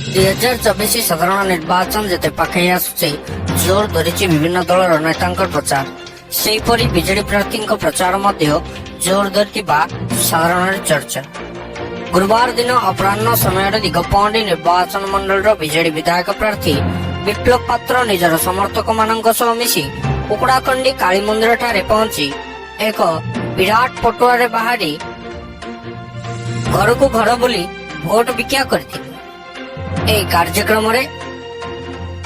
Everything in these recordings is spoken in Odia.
2024 ସାଧାରଣ ନିର୍ବାଚନ ଯେତେ ପାଖେଇ ଆସୁଛି ଜୋର ଧରିଛି ବିଭିନ୍ନ ଦଳର ନେତାଙ୍କ ପ୍ରଚାର। ସେହିପରି ବିଜେଡି ପ୍ରାର୍ଥୀଙ୍କ ପ୍ରଚାର ମଧ୍ୟ ଜୋର ଧରିଥିବା ସାଧାରଣରେ ଚର୍ଚ୍ଚା। ଗୁରୁବାର ଦିନ ଅପରାହ୍ନ ସମୟରେ ଦିଗପହଣ୍ଡି ନିର୍ବାଚନ ମଣ୍ଡଳୀର ବିଜେଡି ବିଧାୟକ ପ୍ରାର୍ଥୀ ବିପ୍ଳବ ପାତ୍ର ନିଜର ସମର୍ଥକମାନଙ୍କ ସହ ମିଶି କୁକୁଡାଖଣ୍ଡି କାଳୀ ମନ୍ଦିରଠାରେ ପହଞ୍ଚି ଏକ ବିରାଟ ପଟୁଆରେ ବାହାରି ଘରକୁ ଘର ବୁଲି ଭୋଟ ଭିକ୍ଷା କରିଥିଲେ। ଏହି କାର୍ଯ୍ୟକ୍ରମରେ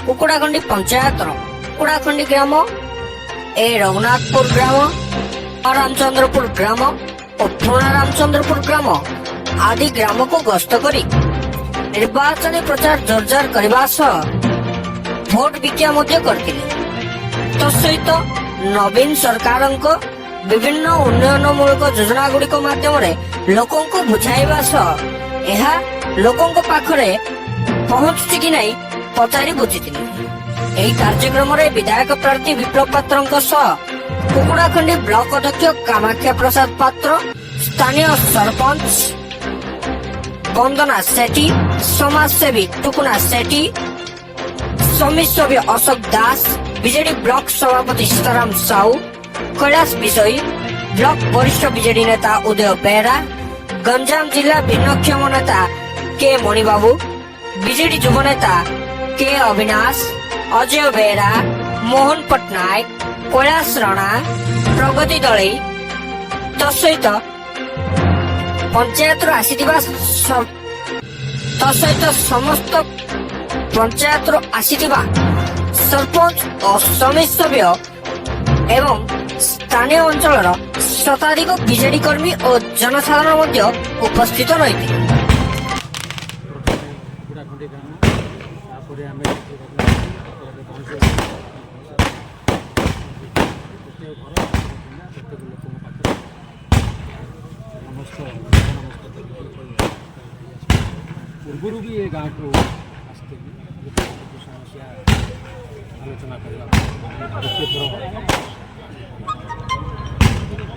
କୁକୁଡାଖଣ୍ଡି ପଞ୍ଚାୟତର କୁକୁଡାଖଣ୍ଡି ଗ୍ରାମ, ରଘୁନାଥପୁର ଗ୍ରାମ, ରାମଚନ୍ଦ୍ରପୁର ଗ୍ରାମ ଓ ପୁରୁଣା ରାମଚନ୍ଦ୍ରପୁର ଗ୍ରାମ ଆଦି ଗ୍ରାମକୁ ଗସ୍ତ କରି ନିର୍ବାଚନୀ ପ୍ରଚାର ଜୋରଦାର କରିବା ସହ ଭୋଟ ଭିକ୍ଷା ମଧ୍ୟ କରିଥିଲେ। ତତ୍ସହିତ ନବୀନ ସରକାରଙ୍କ ବିଭିନ୍ନ ଉନ୍ନୟନମୂଳକ ଯୋଜନା ଗୁଡିକ ମାଧ୍ୟମରେ ଲୋକଙ୍କୁ ବୁଝାଇବା ସହ ଏହା ଲୋକଙ୍କ ପାଖରେ ପହଞ୍ଚୁଛି କି ନାହିଁ ପଚାରି ବୁଝିଥିଲେ। ଏହି କାର୍ଯ୍ୟକ୍ରମରେ ବିଧାୟକ ପ୍ରାର୍ଥୀ ବିପ୍ଳବ ପାତ୍ରଙ୍କ ସହ କୁକୁଡାଖଣ୍ଡି ବ୍ଲକ ଅଧ୍ୟକ୍ଷ କାମାକ୍ଷା ପ୍ରସାଦ ପାତ୍ର, ସ୍ଥାନୀୟ ସରପଞ୍ଚ ବନ୍ଦନା ସେଠୀ, ସମାଜସେବୀ ଟୁକୁନା ସେଠୀ, ସମିତି ସଭ୍ୟ ଅଶୋକ ଦାସ, ବିଜେଡି ବ୍ଲକ ସଭାପତି ସୀତାରାମ ସାହୁ, କୈଳାସ ବିଷୋଇ, ବ୍ଲକ ବରିଷ୍ଠ ବିଜେଡି ନେତା ଉଦୟ ବେହେରା, ଗଞ୍ଜାମ ଜିଲ୍ଲା ଭିନ୍ନକ୍ଷମ ନେତା କେ ମଣିବାବୁ, ବିଜେଡି ଯୁବ ନେତା କେ ଅବିନାଶ, ଅଜୟ ବେହେରା, ମୋହନ ପଟ୍ଟନାୟକ, କୈଳାସ ରଣା, ପ୍ରଗତି ଦଳେଇ ତତ୍ସହିତ ପଞ୍ଚାୟତରୁ ଆସିଥିବା ସମସ୍ତ ପଞ୍ଚାୟତରୁ ଆସିଥିବା ସରପଞ୍ଚ ଓ ସମିତି ସଭ୍ୟ ଏବଂ ସ୍ଥାନୀୟ ଅଞ୍ଚଳର ଶତାଧିକ ବିଜେଡି କର୍ମୀ ଓ ଜନସାଧାରଣ ମଧ୍ୟ ଉପସ୍ଥିତ ରହିଥିଲେ। पूर्व भी ये गाँव को आसते समस्या आलोचना करवा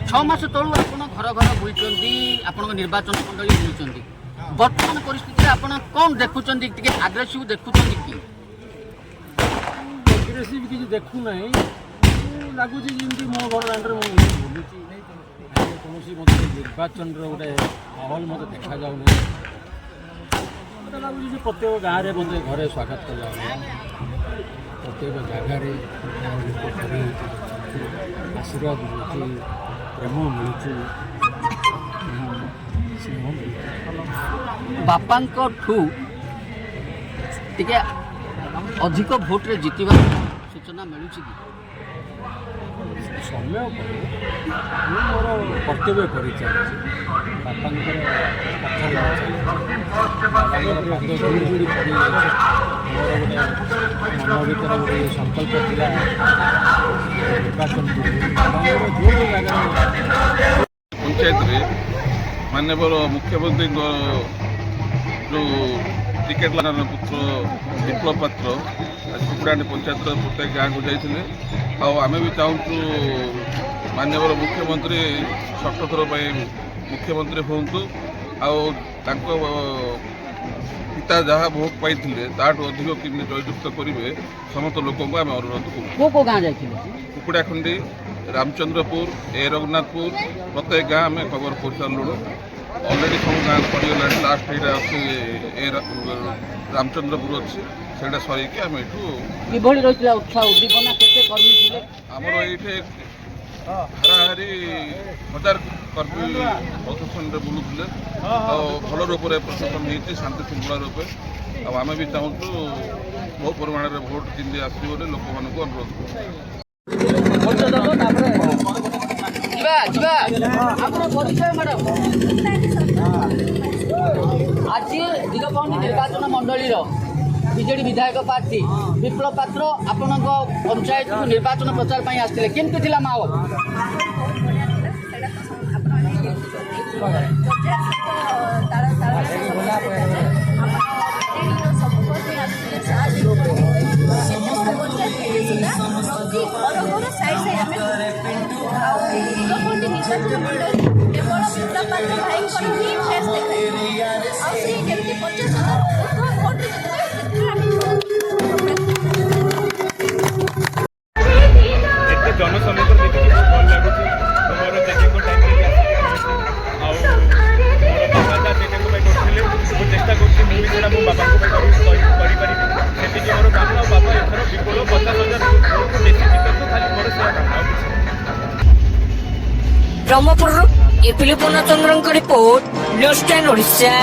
6 मास तलू आप घर घर बुलती आप निर्वाचन मंडली बुलूँ बर्तमान परिस्थिति आप कौन देखुं आग्रेसिव देखुं कि आग्रेसिव किसी देखुना लगुच जमी मो घर दाण्ड बुलूँ कौन मत निर्वाचन गोटे माहौल मत देखा जाऊना लगुच प्रत्येक गाँव में मत घरे स्वागत कला प्रत्येक जगार आशीर्वाद मिलूँ प्रेम मिलूँ बापा टे अधिक भोट्रे जितवा सूचना मिलूँ कि समय मोर कर्तव्य कर बापा मन भर गोटे संकल्प निर्वाचन पंचायत माननीय मुख्यमंत्री जो टिकेट लाइन पुत्र विप्लव पात्र आज कुकुड़ाखंडी पंचायत प्रत्येक गाँव को जाते आम भी चाहूँ माननीय मुख्यमंत्री षष्ठ थर मुख्यमंत्री हूँ पिता जहाँ भोट पाई ताठू अधिक किमी जययुक्त करेंगे समस्त लोक आम अनुरोध करूँ। कुकुड़ाखंडी, रामचंद्रपुर, रघुनाथपुर प्रत्येक गाँव आम खबर कर सारूँ अलरेडी सब गाँव सरीगला लास्ट यहाँ अच्छी रामचंद्रपुर अच्छी से सरकी आम आमर ये हाराहारी 1000 कर्मी प्रशासन बुलूले भल रूप से प्रशासन होती शांति श्रृंखला रूपे आम भी चाहूँ बहु परिमाण में भोट जिंदी आसो लोक मान अनुरोध करूँ। आज दिगपहंडी निर्वाचन मंडली विजेडी विधायक प्रार्थी विप्लव पात्र आपण पंचायत को निर्वाचन प्रचार पर आसते केमती थिला माहौल केवल ଥରେ ଦେଖିକି ବହୁତ ଭଲ ଲାଗୁଛି। ମୋର ଜେଜେଙ୍କ ଟାଇମ୍ରେ ବି ଆସିକି ଆଉ ମୋର ବାପା ଯାହା ଜେଜେଙ୍କ ପାଇଁ କରୁଥିଲେ ମୁଁ ଚେଷ୍ଟା କରୁଛି ମୁଁ ବି ସେଇଟା ମୋ ବାପାଙ୍କ ପାଇଁ କରିପାରିବି। ସେତିକି ମୋର କାମ। ଆଉ ବାପା ଏଥର ବିପୁଳ 50,000 ଭୋଟକୁ ବେଶୀ ଜିତନ୍ତୁ, ଖାଲି ମୋର ସେଇଆ କାମ ଆଉ କିଛି ନାହିଁ। ବ୍ରହ୍ମପୁରରୁ ଏପିଲି ପୂର୍ଣ୍ଣଚନ୍ଦ୍ରଙ୍କ ରିପୋର୍ଟ, ନ୍ୟୁଜ୍ 10 ଓଡ଼ିଶା।